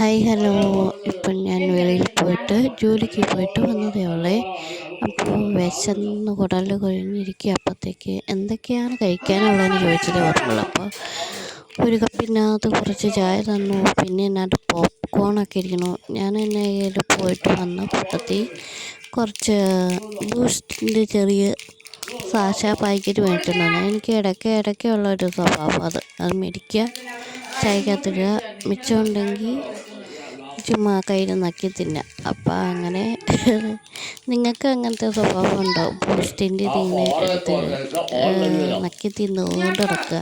Hi hello. ഇപ്പം ഞാൻ വെളിയിൽ പോയിട്ട് ജോലിക്ക് പോയിട്ട് വന്നതേ ഉള്ളേ. അപ്പോൾ വിശന്ന് കുടൽ കഴിഞ്ഞിരിക്കുക. അപ്പോഴത്തേക്ക് എന്തൊക്കെയാണ് കഴിക്കാനുള്ളതെന്ന് ചോദിച്ചതേ ഓർമ്മയുള്ളൂ. അപ്പോൾ ഒരു കപ്പിനകത്ത് കുറച്ച് ചായ തന്നു. പിന്നെ അതിനകത്ത് പോപ്കോണൊക്കെ ഇരിക്കണു. ഞാൻ എന്നെ പോയിട്ട് വന്ന കൂട്ടത്തിൽ കുറച്ച് ബൂസ്റ്റിൻ്റെ ചെറിയ പാക്കറ്റ് മേടിച്ചിട്ടുണ്ടായിരുന്നു. എനിക്ക് ഇടയ്ക്കുള്ളൊരു സ്വഭാവം അത് മേടിക്കുക, ചായക്കകത്തിടുക, മിച്ചമുണ്ടെങ്കിൽ ചുമ്മാ കയ്യിൽ നക്കി തിന്നുക. അപ്പം അങ്ങനെ നിങ്ങൾക്ക് അങ്ങനത്തെ സ്വഭാവം ഉണ്ടോ? ബൂസ്റ്റിൻ്റെ ഇതിങ്ങനെ എടുത്ത് നക്കി തിന്നുകൊണ്ട് നടക്കുക.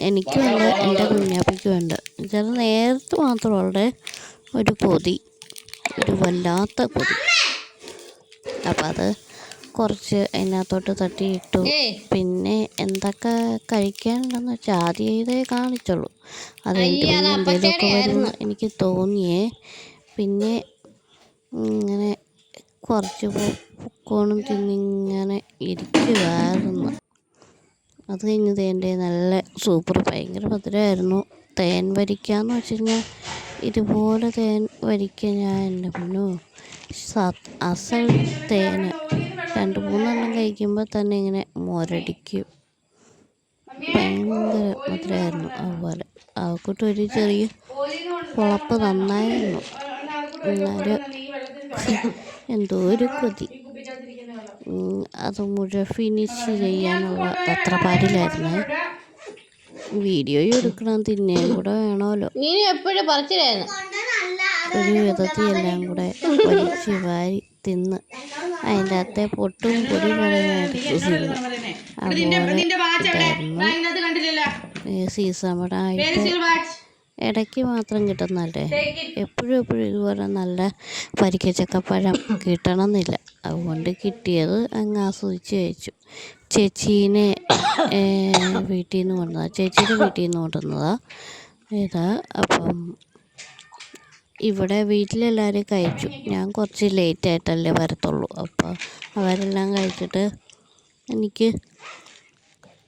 എനിക്കുമുണ്ട്, എൻ്റെ കുഞ്ഞാപ്പിക്കുമുണ്ട്. ചില നേരത്ത് മാത്രമുള്ള ഒരു കൊതി, ഒരു വല്ലാത്ത കൊതി. അപ്പം അത് കുറച്ച് അതിനകത്തോട്ട് തട്ടിയിട്ടു. പിന്നെ എന്തൊക്കെ കഴിക്കാനുണ്ടെന്ന് വെച്ചാൽ ആദ്യം ഇതേ കാണിച്ചുള്ളൂ. അത് എന്തെങ്കിലുമൊക്കെ വരുമെന്ന് എനിക്ക് തോന്നിയേ. പിന്നെ ഇങ്ങനെ കുറച്ച് പോപ്കോണും തിന്നിങ്ങനെ ഇരിക്കുമായിരുന്നു. അത് കഴിഞ്ഞത് എൻ്റെ നല്ല സൂപ്പർ ഭയങ്കര മധുരമായിരുന്നു. തേൻ വരിക്കാന്ന് വെച്ച് കഴിഞ്ഞാൽ ഇതുപോലെ തേൻ വരിക്ക ഞാൻ എൻ്റെ പൊന്നോ അസൽ തേന് 2-3 കഴിക്കുമ്പോൾ തന്നെ ഇങ്ങനെ മുരടിക്കും. ഭയങ്കര മധുരമായിരുന്നു. അതുപോലെ അവക്കൂട്ട് ഒരു ചെറിയ കുളപ്പ് നന്നായിരുന്നു. എന്നാലും എന്തോ ഒരു കൊതി. അത് മുഴുവൻ ഫിനിഷ് ചെയ്യാനുള്ള തത്രപ്പാടിലായിരുന്നു. വീഡിയോയും എടുക്കണം, തിന്നുകയും കൂടെ വേണമല്ലോ. ഒരു വിധത്തിൽ എല്ലാം കൂടെ വലിച്ച് വാരി തിന്ന് അതിൻ്റെ അകത്തെ പൊട്ടും പൊടി എടുത്ത് തിന്നു. അതുപോലെ ഇതായിരുന്നു സീസണായിട്ട് ഇടയ്ക്ക് മാത്രം കിട്ടുന്നല്ലേ. എപ്പോഴും ഇതുപോലെ നല്ല വരിക്കച്ചക്കപ്പഴം കിട്ടണമെന്നില്ല. അതുകൊണ്ട് കിട്ടിയത് അങ്ങ് ആസ്വദിച്ച് കഴിച്ചു. ചേച്ചീനെ വീട്ടിൽ നിന്ന് കൊണ്ടുവന്നതാണ്, ചേച്ചിയുടെ വീട്ടിൽ നിന്ന് കൊണ്ടുവന്നതാണ് ഇതാ. അപ്പം ഇവിടെ വീട്ടിലെല്ലാവരും കഴിച്ചു. ഞാൻ കുറച്ച് ലേറ്റായിട്ടല്ലേ വരത്തുള്ളൂ. അപ്പോൾ അവരെല്ലാം കഴിച്ചിട്ട് എനിക്ക്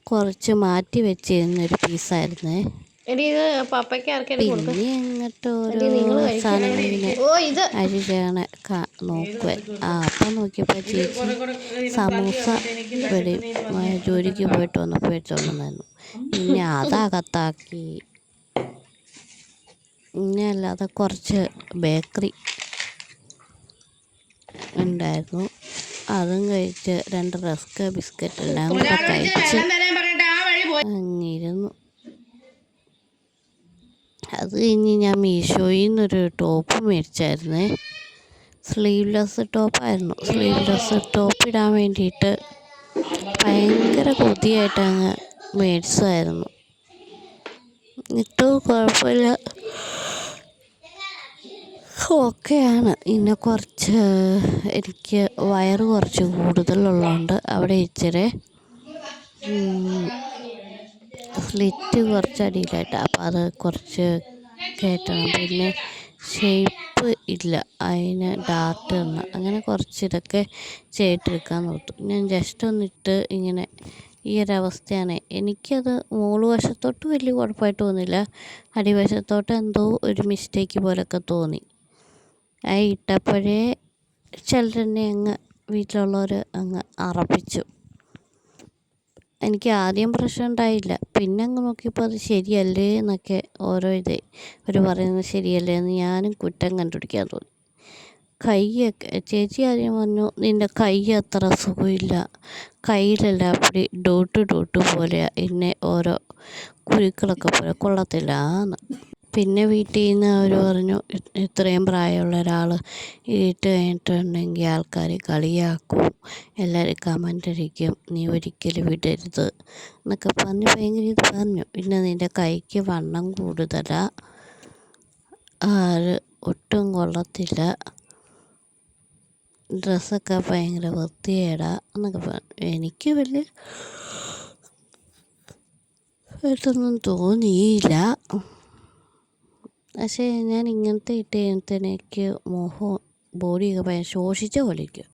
കുറച്ച് മാറ്റി വെച്ചിരുന്നൊരു പീസായിരുന്നേ. പിന്നെ എങ്ങോട്ട് ഓരോ സാധനങ്ങളിങ്ങനെ അരിചാണ് നോക്കുക. അപ്പം നോക്കിയപ്പോൾ ചേച്ചി സമൂസ ജോലിക്ക് പോയിട്ട് വന്നപ്പോൾ വെച്ചോണ്ടായിരുന്നു. പിന്നെ അതകത്താക്കി. പിന്നെ അല്ലാതെ കുറച്ച് ബേക്കറി ഉണ്ടായിരുന്നു, അതും കഴിച്ച് 2 റസ്ക് ബിസ്ക്കറ്റ് എല്ലാം കൂടെ കഴിച്ച് അങ്ങിരുന്നു. അത് കഴിഞ്ഞ് ഞാൻ മീഷോയിൽ നിന്നൊരു ടോപ്പ് മേടിച്ചായിരുന്നേ. സ്ലീവ്ലെസ് ടോപ്പായിരുന്നു. സ്ലീവ്ലെസ് ടോപ്പ് ഇടാൻ വേണ്ടിയിട്ട് ഭയങ്കര കൊതിയായിട്ട് അങ്ങ് മേടിച്ചതായിരുന്നു. ഇട്ടു, കുഴപ്പമില്ല, ഓക്കെയാണ്. പിന്നെ കുറച്ച് എനിക്ക് വയറ് കുറച്ച് കൂടുതലുള്ളതുകൊണ്ട് അവിടെ ഇച്ചിരി സ്ലിറ്റ് കുറച്ച് അടിയിലായിട്ട്, അപ്പോൾ അത് കുറച്ച് കയറ്റണം. പിന്നെ ഷേപ്പ് ഇല്ല, അതിന് ഡാർട്ട് തന്നു. അങ്ങനെ കുറച്ച് ഇതൊക്കെ ചെയ്തിട്ടെടുക്കാൻ നോർത്തു. ഞാൻ ജസ്റ്റ് ഒന്നിട്ട് ഇങ്ങനെ ഈ ഒരവസ്ഥയാണ്. എനിക്കത് മുകൾ വശത്തോട്ട് വലിയ കുഴപ്പമായിട്ട് തോന്നില്ല, അടിവശത്തോട്ട് എന്തോ ഒരു മിസ്റ്റേക്ക് പോലൊക്കെ തോന്നി. ഇട്ടപ്പോഴേ ചിലരെന്നെ വീട്ടിലുള്ളവർ അങ്ങ് അറപ്പിച്ചു. എനിക്ക് ആദ്യം പ്രശ്നം ഉണ്ടായില്ല, പിന്നെ അങ്ങ് നോക്കിയപ്പോൾ അത് ശരിയല്ലേ എന്നൊക്കെ അവർ പറയുന്നത് ശരിയല്ലേ എന്ന് ഞാനും കുറ്റം കണ്ടുപിടിക്കാൻ തോന്നി. കൈയൊക്കെ ചേച്ചി ആദ്യം പറഞ്ഞു, നിൻ്റെ കൈ അത്ര സുഖമില്ല, കയ്യിലെല്ലാം അപ്പടി ഡോട്ട് പോലെയാണ്, പിന്നെ ഓരോ കുരുക്കളൊക്കെ പോലെ കൊള്ളത്തില്ല എന്ന്. പിന്നെ വീട്ടിൽ നിന്ന് അവർ പറഞ്ഞു, ഇത്രയും പ്രായമുള്ള ഒരാൾ ഇട്ട് കഴിഞ്ഞിട്ടുണ്ടെങ്കിൽ ആൾക്കാർ കളിയാക്കും, എല്ലാവരും കമൻ്റ് അടിക്കും, നീ ഒരിക്കലും വിടരുത് എന്നൊക്കെ പറഞ്ഞ് ഭയങ്കര ഇത് പറഞ്ഞു. പിന്നെ നിൻ്റെ കൈക്ക് വണ്ണം കൂടുതലാണ്, ഒട്ടും കൊള്ളത്തില്ല, ഡ്രസ്സൊക്കെ ഭയങ്കര വൃത്തികേടാ എന്നൊക്കെ പറഞ്ഞു. എനിക്ക് വലിയ ഇതൊന്നും തോന്നിയില്ല. പക്ഷേ ഞാൻ ഇങ്ങനത്തെ ഇട്ട് കഴിഞ്ഞിട്ട് എനിക്ക് ബോഡിയൊക്കെ ഭയങ്കര ശോഷിച്ച പോലെ ഇരിക്കും.